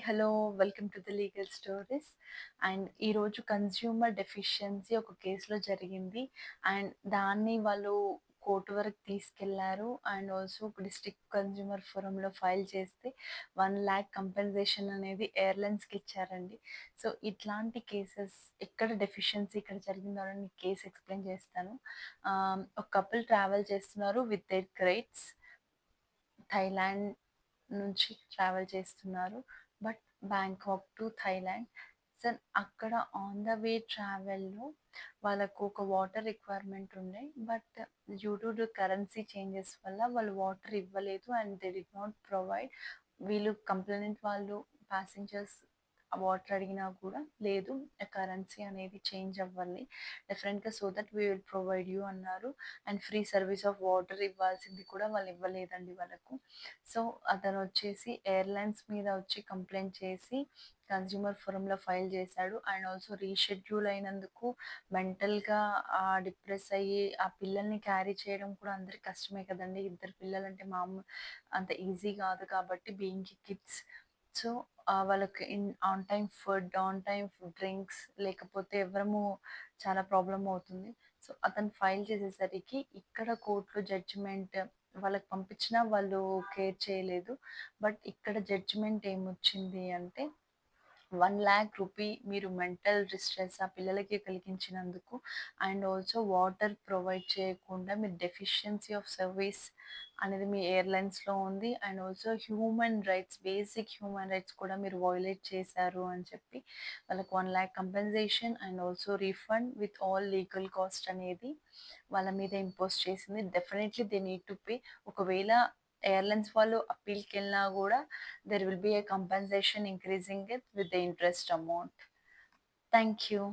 Hello. Welcome to the legal stories. And ఈరోజు consumer deficiency ఒక కేసులో జరిగింది. అండ్ దాన్ని వాళ్ళు కోర్టు వరకు తీసుకెళ్లారు. అండ్ ఆల్సో డిస్ట్రిక్ట్ కన్స్యూమర్ ఫోరంలో ఫైల్ చేస్తే 1,00,000 కంపెన్సేషన్ అనేది ఎయిర్లైన్స్కి ఇచ్చారండి. సో ఇట్లాంటి కేసెస్ ఎక్కడ డెఫిషియన్సీ ఇక్కడ జరిగిందో అని కేసు ఎక్స్ప్లెయిన్ చేస్తాను. ఒక కపుల్ ట్రావెల్ చేస్తున్నారు విత్ దేర్ క్రేట్స్. థైలాండ్ నుంచి ట్రావెల్ చేస్తున్నారు. But Bangkok to Thailand. So అక్కడ ఆన్ ద వే ట్రావెల్‌లో వాళ్ళకు ఒక వాటర్ రిక్వైర్మెంట్ ఉండే. But due to the currency changes వల్ల వాళ్ళు వాటర్ ఇవ్వలేదు. And they did not provide. వీళ్ళు కంప్లైనెంట్ వాళ్ళు ప్యాసింజర్స్ వాటర్ అడిగినా కూడా లేదు, కరెన్సీ అనేది చేంజ్ అవ్వాలి డిఫరెంట్‌గా, so that we will provide you అన్నారు. And free service of water ఇవ్వాల్సింది కూడా వాళ్ళు ఇవ్వలేదండి వాళ్ళకు. సో అతను వచ్చేసి ఎయిర్లైన్స్ మీద వచ్చి కంప్లైంట్ చేసి కన్స్యూమర్ ఫోరంలో ఫైల్ చేశాడు. అండ్ ఆల్సో రీషెడ్యూల్ అయినందుకు మెంటల్గా డిప్రెస్ అయ్యి ఆ పిల్లల్ని క్యారీ చేయడం కూడా అందరికి కష్టమే కదండి. ఇద్దరు పిల్లలంటే మామూలు అంత ఈజీ కాదు కాబట్టి, బీయింగ్ కిడ్స్. సో వాళ్ళకి on time food, on time drinks లేకపోతే ఎవరము చాలా ప్రాబ్లం అవుతుంది. సో అతను ఫైల్ చేసేసరికి ఇక్కడ కోర్టులో జడ్జిమెంట్ వాళ్ళకి పంపించినా వాళ్ళు కేర్ చేయలేదు. బట్ ఇక్కడ జడ్జిమెంట్ ఏమొచ్చింది అంటే 1,00,000 రూపీ మీరు మెంటల్ డిస్ట్రెస్ ఆ పిల్లలకి కలిగించినందుకు, అండ్ ఆల్సో వాటర్ ప్రొవైడ్ చేయకుండా మీరు డెఫిషియన్సీ ఆఫ్ సర్వీస్ అనేది మీ ఎయిర్లైన్స్లో ఉంది. And also human rights, basic human rights కూడా మీరు వయోలేట్ చేశారు అని చెప్పి వాళ్ళకి 1,00,000 compensation and also refund with all legal cost అనేది వాళ్ళ మీద ఇంపోజ్ చేసింది. Definitely they need to pay. ఒకవేళ ఎయిర్లైన్స్ వాళ్ళు అప్పీల్కి వెళ్ళినా కూడా there will be a compensation increasing it with the interest amount. Thank you.